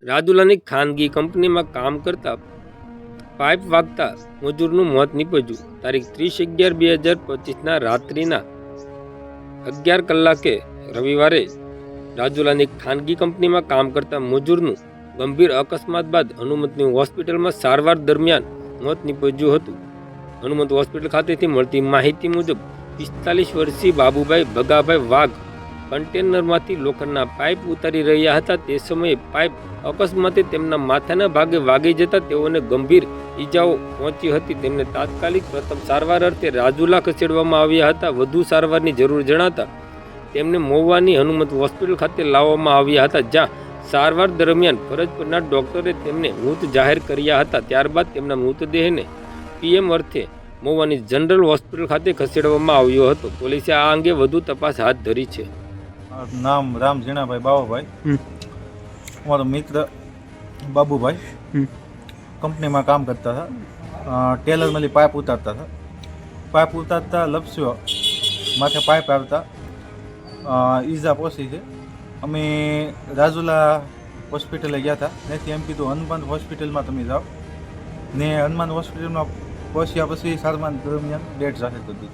રાજુલાની ખાનગી કંપનીમાં કામ કરતા પાઇપ વાગતા મજૂરનું મોત નીપજ્યું. તારીખ 30/11/2025ના રાત્રિના 11 કલાકે રવિવારે રાજુલાની ખાનગી કંપનીમાં કામ કરતા મજૂરનું ગંભીર અકસ્માત બાદ હનુમંતની હોસ્પિટલમાં સારવાર દરમિયાન મોત નીપજ્યું હતું. હનુમંત હોસ્પિટલ ખાતેથી મળતી માહિતી મુજબ 45 વર્ષીય બાબુભાઈ ભગાભાઈ વાઘ કન્ટેનરમાંથી લોખંડના પાઇપ ઉતારી રહ્યા હતા. તે સમયે પાઇપ અકસ્માતે તેમના માથાના ભાગે વાગી જતા તેઓને ગંભીર ઈજાઓ પહોંચી હતી. તેમને તાત્કાલિક પ્રથમ સારવાર અર્થે રાજુલા ખસેડવામાં આવ્યા હતા. વધુ સારવારની જરૂર જણાતા તેમને મહુવાની હનુમંત હોસ્પિટલ ખાતે લાવવામાં આવ્યા હતા, જ્યાં સારવાર દરમિયાન ફરજ પરના ડોક્ટરે તેમને મૃત જાહેર કર્યા હતા. ત્યારબાદ તેમના મૃતદેહને પીએમ અર્થે મહુવાની જનરલ હોસ્પિટલ ખાતે ખસેડવામાં આવ્યો હતો. પોલીસે આ અંગે વધુ તપાસ હાથ ધરી છે. નામ રામ ઝીણાભાઈ બાવાભાઈ, અમારો મિત્ર બાબુભાઈ કંપનીમાં કામ કરતા હતા. ટેલરમાંથી પાઇપ ઉતારતા હતા. પાઇપ ઉતારતા લપસ્યો, માથે પાઇપ આવતા ઈજા પહોંચી છે. અમે રાજુલા હોસ્પિટલે ગયા હતા. ત્યાંથી એમ કીધું હનુમાન હોસ્પિટલમાં તમે જાઓ. ને હનુમાન હોસ્પિટલમાં પહોંચ્યા પછી સારવાર દરમિયાન ડેડ જાહેર કરી દીધું.